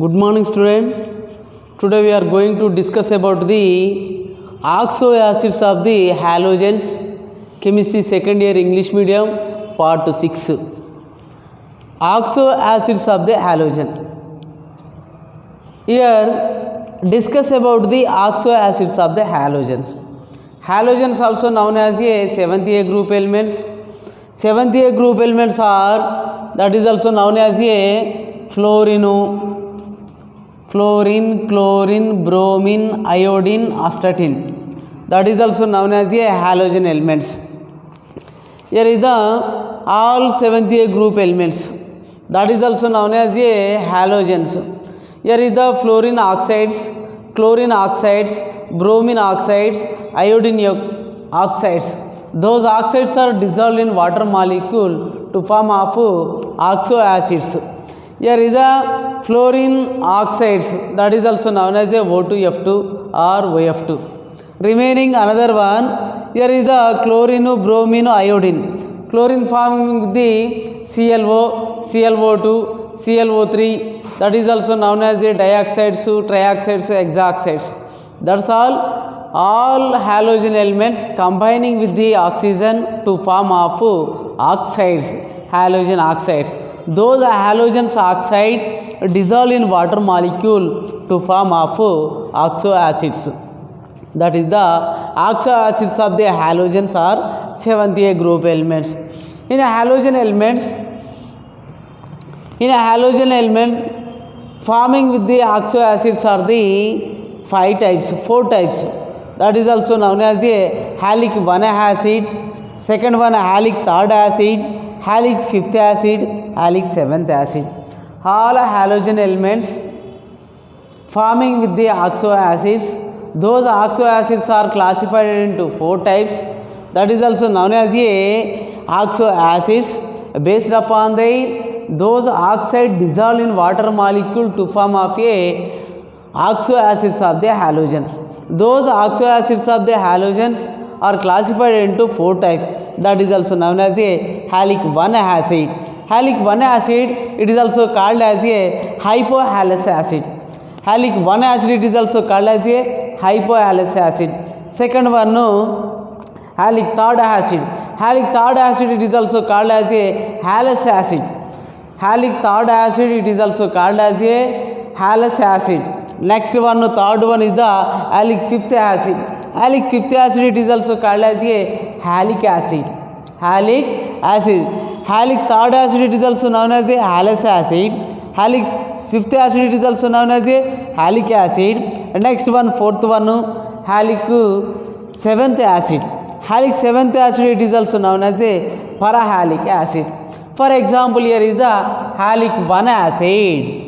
Good morning, student. Today we are going to discuss about the oxo acids of the halogens, chemistry second year English medium, part 6. Oxo acids of the halogen. Here discuss about the oxo acids of the halogens. Halogens also known as a seventh A group elements. Seventh A group elements are, that is also known as a fluorine, chlorine, bromine, iodine, astatine. That is also known as a halogen elements. Here is the all seventh A group elements. That is also known as a halogens. Here is the fluorine oxides, chlorine oxides, bromine oxides, iodine oxides. Those oxides are dissolved in water molecule to form of oxo acids. Here is the fluorine oxides, that is also known as a O2F2 or OF2. Remaining another one, here is the chlorine, bromine, iodine. Chlorine forming with the ClO, ClO2, ClO3, that is also known as a dioxides, trioxides, hexoxides. That's all halogen elements combining with the oxygen to form of oxides, halogen oxides. Those halogens oxide dissolve in water molecule to form of oxo acids. That is the oxo acids of the halogens are seventh A group elements. In a halogen elements forming with the oxo acids are the four types. That is also known as a halic 1 acid, second one halic 3rd acid, halic 5th acid, halic 7th acid. All halogen elements forming with the oxo acids, those oxo acids are classified into four types. That is also known as a oxo acids based upon those oxide dissolved in water molecule to form of a oxo acids of the halogen. Those oxo acids of the halogens are classified into four types. That is also known as a halic 1 acid. Halic 1 acid, it is also called as a hypohalous acid. Halic 1 acid, it is also called as a hypohalous acid. Second one, halic 3rd acid. Halic 3rd acid, it is also called as a halous acid. Halic 3rd acid, it is also called as a halous acid. Next one, third one is the halic 5th acid. Halic 5th acid, it is also called as a halic acid. Halic acid. Halic 3rd acid, it is also known as a halous acid. Halic 5th acid, it is also known as a halic acid. And next one, fourth one, halic 7th acid. Halic 7th acid, it is also known as a parahalic acid. For example, here is the halic 1 acid.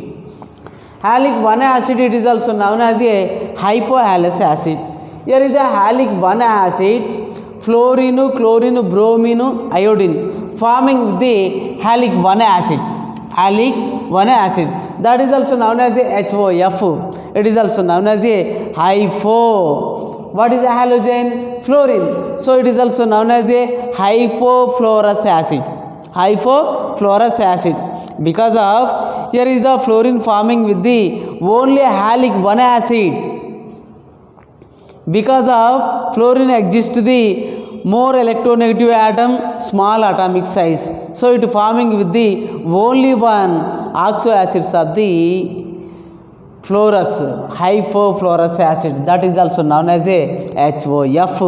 Halic 1 acid, it is also known as a hypohalous acid. Here is the halic 1 acid, fluorine, chlorine, bromine, iodine forming with the halic 1 acid. Halic 1 acid, that is also known as a HOF. It is also known as a hypo. What is a halogen? Fluorine. So it is also known as a hypofluorous acid. Hypofluorous acid. Because of here is the fluorine forming with the only halic 1 acid. Because of fluorine exists the more electronegative atom, small atomic size. So it forming with the only one oxo acids of the fluorous, hypofluorous acid. That is also known as a HOF.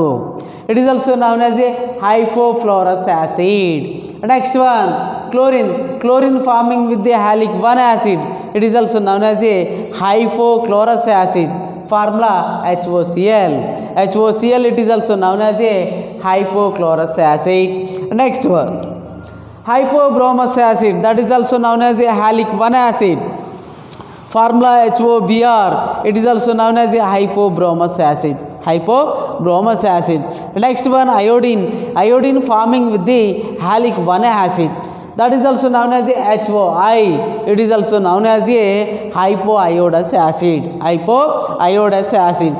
It is also known as a hypofluorous acid. Next one, chlorine. Chlorine forming with the halic 1 acid. It is also known as a hypochlorous acid. Formula HOCl. HOCl, it is also known as a hypochlorous acid. Next one, hypobromous acid. That is also known as a halic 1 acid. Formula HOBr. It is also known as a hypobromous acid. Hypobromous acid. Next one, iodine. Iodine forming with the halic 1 acid. That is also known as a HOI. It is also known as a hypoiodous acid. Hypoiodous acid.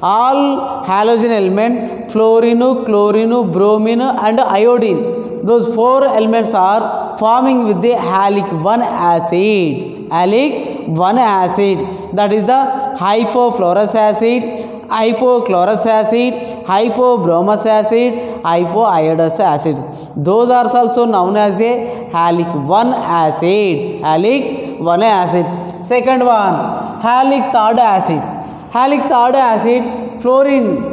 All halogen element, fluorine, chlorine, bromine and iodine, those 4 elements are forming with the halic 1 acid. Halic 1 acid, that is the hypofluorous acid, hypochlorous acid, hypobromous acid, hypoiodous acid. Those are also known as a halic 1 acid. Halic 1 acid. Second one, halic 3rd acid. Halic 3rd acid, fluorine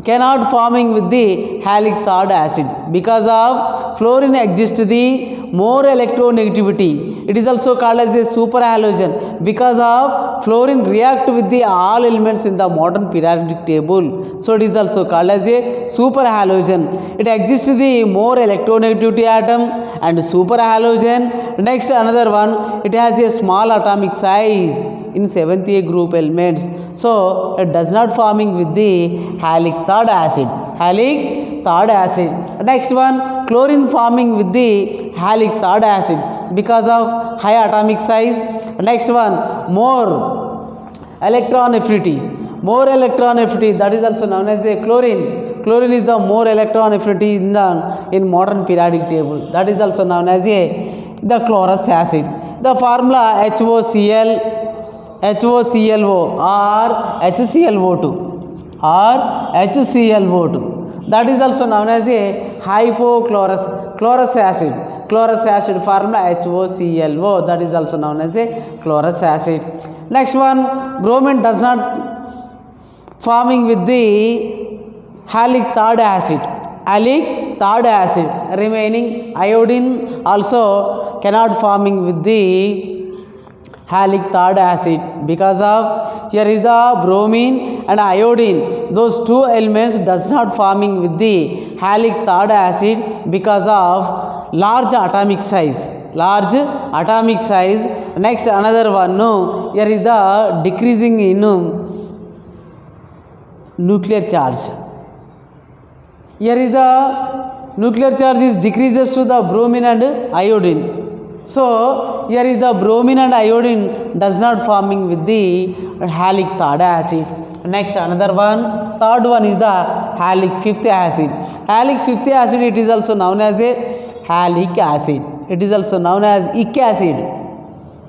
cannot forming with the halic 3rd acid because of fluorine exists the more electronegativity. It is also called as a superhalogen because of fluorine react with the all elements in the modern periodic table. So it is also called as a superhalogen. It exists the more electronegativity atom and superhalogen. Next another one, it has a small atomic size in 7th A group elements. So it does not forming with the halic 3rd acid. Halic 3rd acid. Next one, chlorine forming with the halic 3rd acid because of high atomic size. Next one, more electron affinity. More electron affinity, that is also known as a chlorine. Chlorine is the more electron affinity in modern periodic table. That is also known as the chlorous acid. The formula HOCl, HOClO or HClO2 or HClO2. That is also known as a hypochlorous acid. Chlorous acid formula HOClO, that is also known as a chlorous acid. Next one, bromine does not forming with the halic 3rd acid. Halic 3rd acid. Remaining iodine also cannot forming with the halic 3rd acid because of here is the bromine and iodine. Those 2 elements does not forming with the halic 3rd acid because of large atomic size. Large atomic size. Next another one, no, here is the decreasing in nuclear charge. Here is the nuclear charge is decreases to the bromine and iodine. So here is the bromine and iodine does not forming with the halic 3rd acid. Next another one, third one is the halic 5th acid. Halic 5th acid, it is also known as a halic acid. It is also known as ic acid.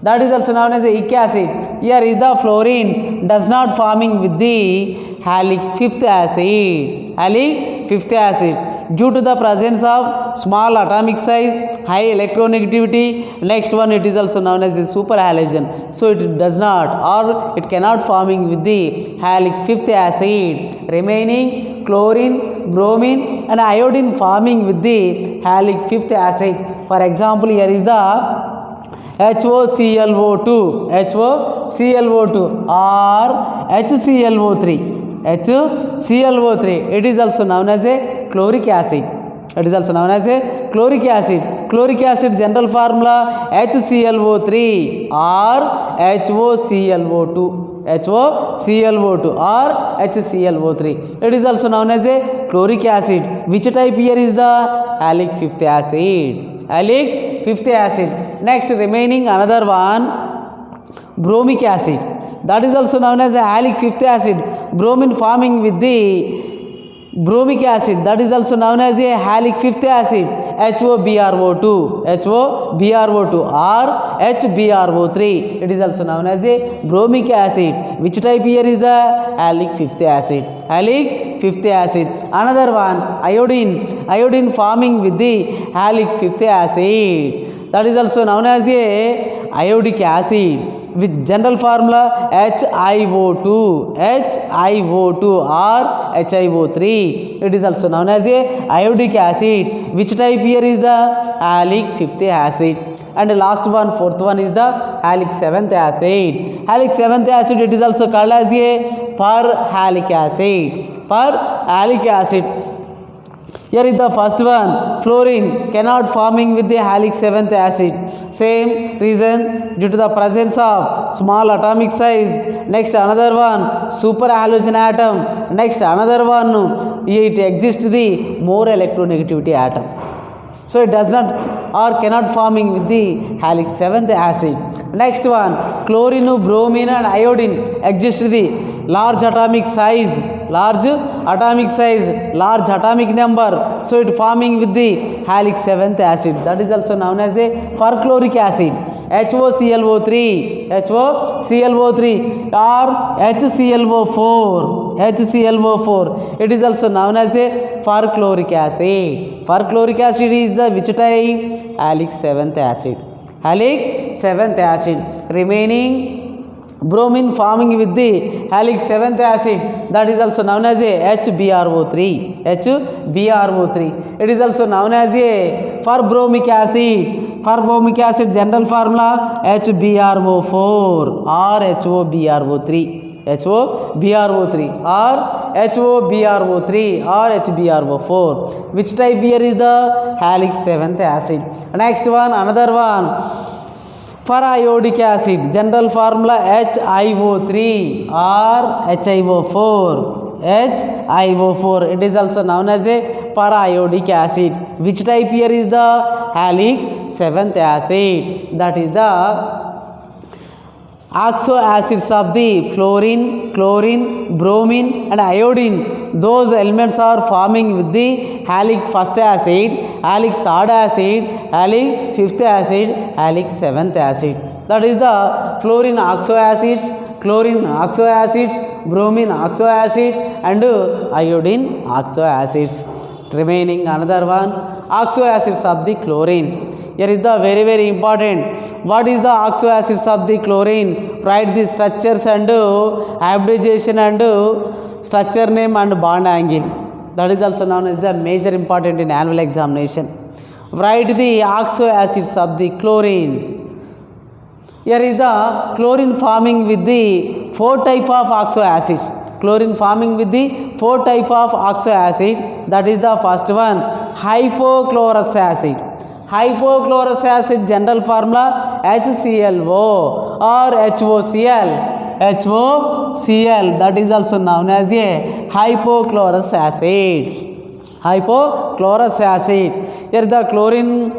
That is also known as a ic acid. Here is the fluorine does not forming with the halic 5th acid. Halic 5th acid. Due to the presence of small atomic size, high electronegativity. Next one, it is also known as a superhalogen. So it does not or it cannot forming with the halic 5th acid. Remaining chlorine, bromine and iodine forming with the halic 5th acid. For example, here is the HOClO2 or HClO3. HClO3. It is also known as a chloric acid. It is also known as a chloric acid. Chloric acid general formula HClO3 or HOClO2. HOClO2 or HClO3. It is also known as a chloric acid. Which type here is the halic 5th acid? Halic 5th acid. Next remaining another one, bromic acid. That is also known as a halic 5th acid. Bromine forming with the bromic acid, that is also known as a halic 5th acid. HOBRO2 or HBRO3. It is also known as a bromic acid. Which type here is the halic 5th acid? Halic 5th acid. Another one, iodine forming with the halic 5th acid. That is also known as a iodic acid with general formula HiO2 or HiO3. It is also known as a iodic acid. Which type here is the halic 5th acid. And the last one, fourth one is the halic 7th acid. Halic 7th acid, it is also called as a perhalic acid. Perhalic acid. Here is the first one, fluorine cannot forming with the halic 7th acid. Same reason, due to the presence of small atomic size. Next another one, superhalogen atom. Next another one, it exists the more electronegativity atom. So it does not or cannot forming with the halix 7th acid. Next one, chlorine, bromine and iodine exist the large atomic size, large atomic number, so it forming with the halix 7th acid. That is also known as a perchloric acid. HOClO3 or HClO4. It is also known as a perchloric acid. Perchloric acid is the which type? Halix 7th acid. Halix 7th acid. Remaining bromine forming with the halix 7th acid, that is also known as a HBRO3. It is also known as a perbromic acid. Perbromic acid general formula HBRO4 or HOBRO3 or HBRO4. Which type here is the halix 7th acid? Next one, another one, periodic acid general formula HiO3 or HiO4. It is also known as a periodic acid. Which type here is the halix 7th acid? That is the oxo acids of the fluorine, chlorine, bromine and iodine. Those elements are forming with the halix 1st acid, halix 3rd acid, halix 5th acid, halix 7th acid. That is the fluorine oxo acids, chlorine oxo acids, bromine oxo acid and iodine oxo acids. Remaining another one, oxo acids of the chlorine. Here is the very important. What is the oxo acids of the chlorine? Write the structures and hybridization and structure name and bond angle. That is also known as the major important in annual examination. Write the oxo acids of the chlorine. Here is the chlorine forming with the 4 type of oxo acids. Chlorine forming with the 4 type of oxo acid. That is the first one, hypochlorous acid. Hypochlorous acid general formula HClO or HOCl. That is also known as a hypochlorous acid. Here the chlorine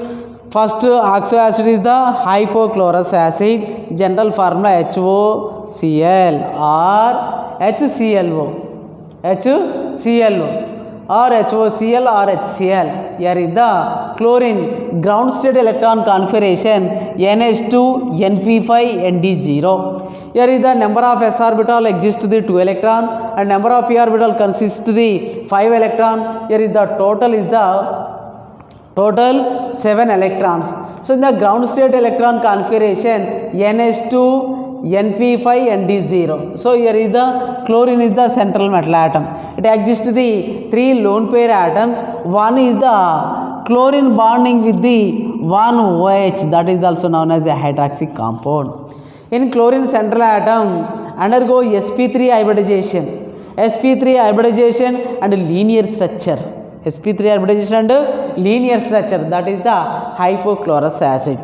first oxo acid is the hypochlorous acid. General formula HOCl or HClO or HOCl or HCl. Here is the chlorine ground state electron configuration NH2 NP5 ND0. Here is the number of s orbital exists the 2 electron and number of p orbital consists the 5 electron. Here is the total 7 electrons. So in the ground state electron configuration NH2 NP5 ND0. So here is the chlorine is the central metal atom. It exists the 3 lone pair atoms. One is the chlorine bonding with the 1 OH, that is also known as a hydroxy compound. In chlorine central atom undergo sp3 hybridization and linear structure. sp3 hybridization and linear structure, that is the hypochlorous acid.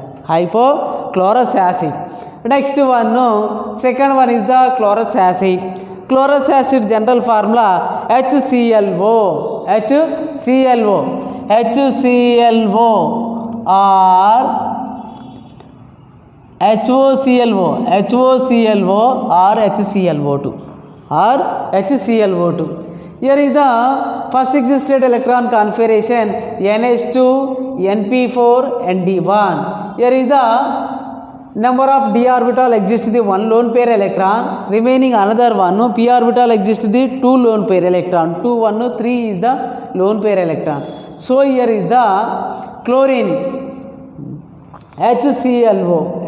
Next one, second one is the chlorous acid. Chlorous acid general formula HClO or HClO2. Here is the first existed electron configuration NH2 NP4 ND1. Here is the number of d orbital exists the 1 lone pair electron. Remaining another one, p orbital exists the 2 lone pair electron. 2 1 3 is the lone pair electron. So here is the chlorine HClO.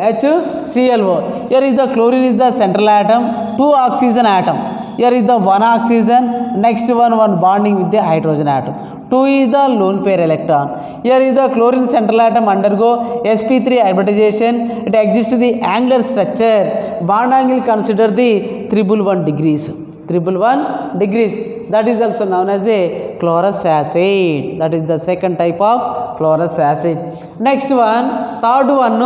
Here is the chlorine is the central atom, 2 oxygen atom. Here is the 1 oxygen, next one bonding with the hydrogen atom. 2 is the lone pair electron. Here is the chlorine central atom undergo sp3 hybridization. It exists the angular structure. Bond angle consider the 111 degrees. That is also known as a chlorous acid. That is the second type of chlorous acid. Next one, third one,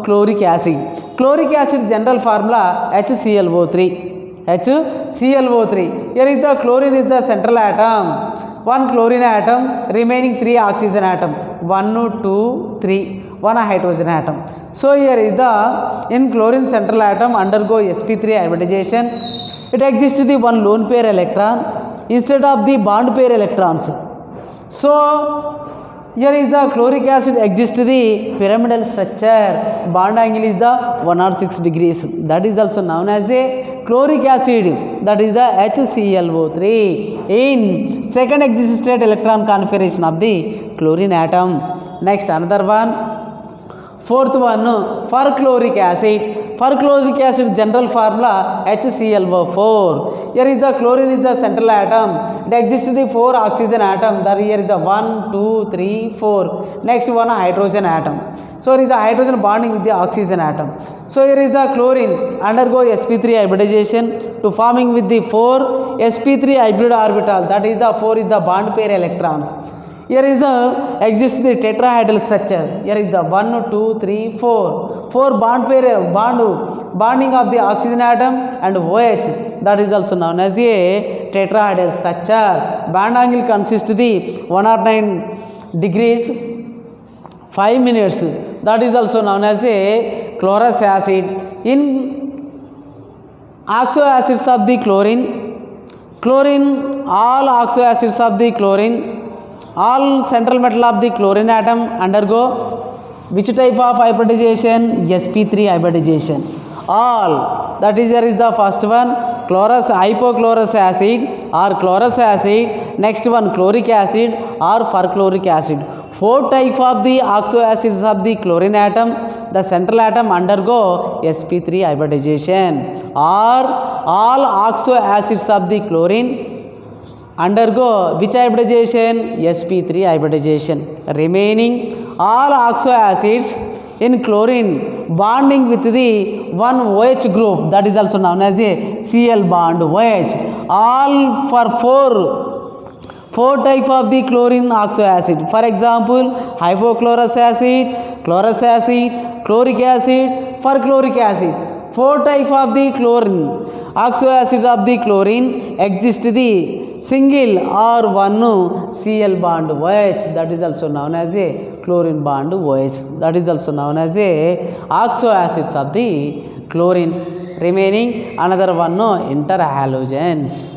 chloric acid. Chloric acid general formula HClO3. Here is the chlorine is the central atom. one chlorine atom, remaining 3 oxygen atom, 1, 2, 3, 1 hydrogen atom. So here is the in chlorine central atom undergo sp3 hybridization. It exists the one lone pair electron instead of the bond pair electrons. So here is the chloric acid exists the pyramidal structure. Bond angle is the 106 degrees. That is also known as a chloric acid. That is the HClO3. In second existed electron configuration of the chlorine atom. Next another one. Fourth one, perchloric acid. Perchloric acid general formula HClO4. Here is the chlorine is the central atom. It exists the 4 oxygen atom. There here is the 1, 2, 3, 4. Next one hydrogen atom. So here is the hydrogen bonding with the oxygen atom. So here is the chlorine undergo sp3 hybridization to forming with the 4 sp3 hybrid orbital. That is the 4 is the bond pair electrons. Here is the exists the tetrahedral structure. Here is the 1, 2, 3, 4. 4 bond pair bonding of the oxygen atom and OH. That is also known as a tetrahedral structure. Bond angle consists the 109 degrees 5 minutes. That is also known as a chlorous acid. In oxo acids of the chlorine, all oxo acids of the chlorine, all central metal of the chlorine atom undergo which type of hybridization? sp3 hybridization. All, that is there is the first one hypochlorous acid or chlorous acid, next one chloric acid or perchloric acid. 4 type of the oxo acids of the chlorine atom, the central atom undergo sp3 hybridization. Or all oxo acids of the chlorine undergo which hybridization? sp3 hybridization. Remaining all oxo acids in chlorine bonding with the one OH group, that is also known as a Cl bond OH. All for 4 type of the chlorine oxo acid. For example, hypochlorous acid, chlorous acid, chloric acid, perchloric acid. 4 type of the chlorine oxo acid of the chlorine exist the single or one Cl bond OH. That is also known as a chlorine bond OH. That is also known as a oxo acids of the chlorine. Remaining another one interhalogens.